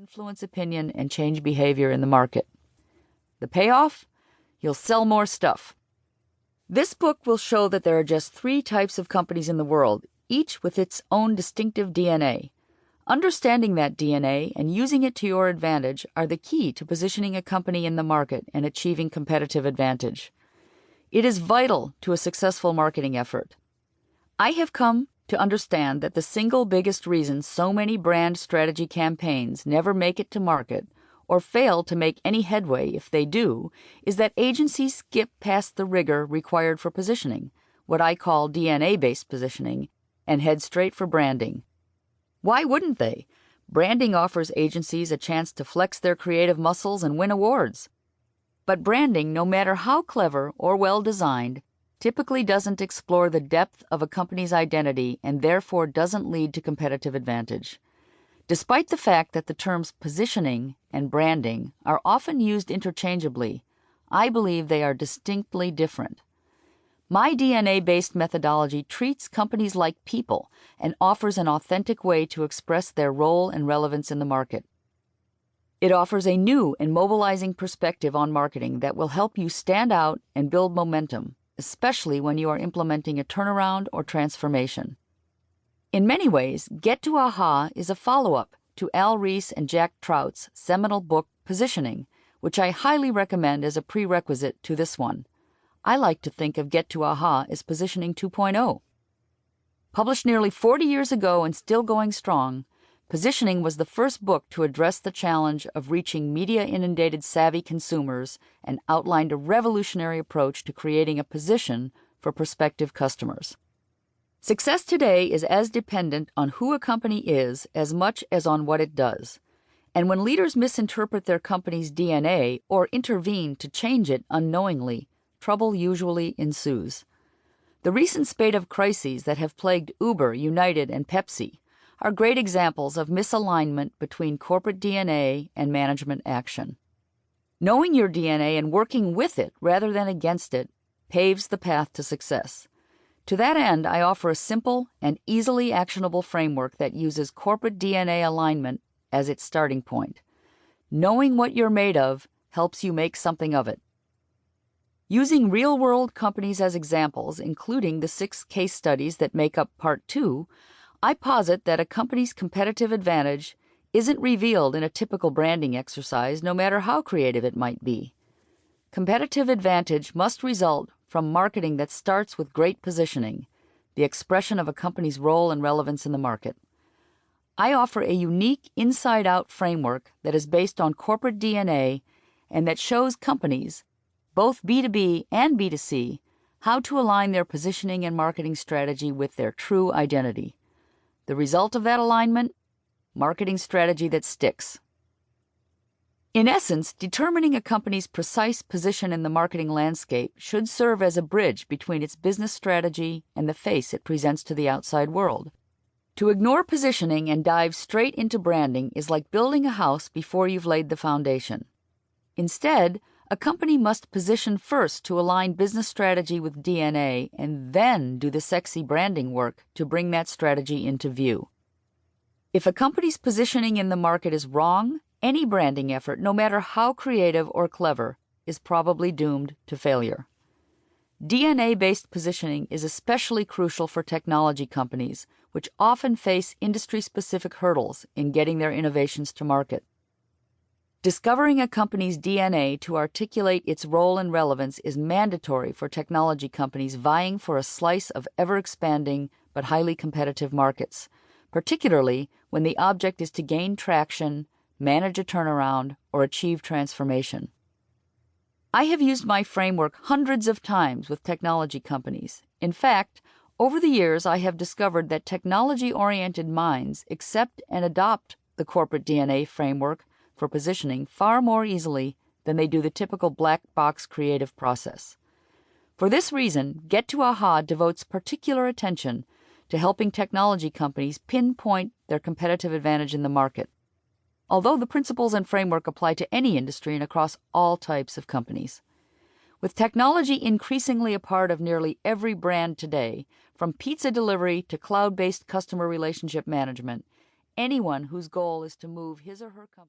influence opinion and change behavior in the market. The payoff? You'll sell more stuff. This book will show that there are just 3 types of companies in the world, each with its own distinctive DNA. Understanding that DNA and using it to your advantage are the key to positioning a company in the market and achieving competitive advantage. It is vital to a successful marketing effort. I have come to understand that the single biggest reason so many brand strategy campaigns never make it to market or fail to make any headway if they do is that agencies skip past the rigor required for positioning, what I call DNA-based positioning, and head straight for branding. Why wouldn't they? Branding offers agencies a chance to flex their creative muscles and win awards. But branding, no matter how clever or well designed, typically doesn't explore the depth of a company's identity and therefore doesn't lead to competitive advantage. Despite the fact that the terms positioning and branding are often used interchangeably, I believe they are distinctly different. My DNA-based methodology treats companies like people and offers an authentic way to express their role and relevance in the market. It offers a new and mobilizing perspective on marketing that will help you stand out and build momentum, especially when you are implementing a turnaround or transformation. In many ways, Get to Aha is a follow-up to Al Ries and Jack Trout's seminal book, Positioning, which I highly recommend as a prerequisite to this one. I like to think of Get to Aha as Positioning 2.0. Published nearly 40 years ago and still going strong, Positioning was the first book to address the challenge of reaching media-inundated savvy consumers and outlined a revolutionary approach to creating a position for prospective customers. Success today is as dependent on who a company is as much as on what it does. And when leaders misinterpret their company's DNA or intervene to change it unknowingly, trouble usually ensues. The recent spate of crises that have plagued Uber, United, and Pepsi are great examples of misalignment between corporate DNA and management action. Knowing your DNA and working with it rather than against it paves the path to success. To that end, I offer a simple and easily actionable framework that uses corporate DNA alignment as its starting point. Knowing what you're made of helps you make something of it. Using real-world companies as examples, including the 6 case studies that make up Part 2, I posit that a company's competitive advantage isn't revealed in a typical branding exercise, no matter how creative it might be. Competitive advantage must result from marketing that starts with great positioning, the expression of a company's role and relevance in the market. I offer a unique inside-out framework that is based on corporate DNA and that shows companies, both B2B and B2C, how to align their positioning and marketing strategy with their true identity. The result of that alignment? Marketing strategy that sticks. In essence, determining a company's precise position in the marketing landscape should serve as a bridge between its business strategy and the face it presents to the outside world. To ignore positioning and dive straight into branding is like building a house before you've laid the foundation. Instead, a company must position first to align business strategy with DNA and then do the sexy branding work to bring that strategy into view. If a company's positioning in the market is wrong, any branding effort, no matter how creative or clever, is probably doomed to failure. DNA-based positioning is especially crucial for technology companies, which often face industry-specific hurdles in getting their innovations to market. Discovering a company's DNA to articulate its role and relevance is mandatory for technology companies vying for a slice of ever-expanding but highly competitive markets, particularly when the object is to gain traction, manage a turnaround, or achieve transformation. I have used my framework hundreds of times with technology companies. In fact, over the years I have discovered that technology-oriented minds accept and adopt the corporate DNA framework for positioning far more easily than they do the typical black box creative process. For this reason, Get to Aha devotes particular attention to helping technology companies pinpoint their competitive advantage in the market, although the principles and framework apply to any industry and across all types of companies. With technology increasingly a part of nearly every brand today, from pizza delivery to cloud-based customer relationship management, anyone whose goal is to move his or her company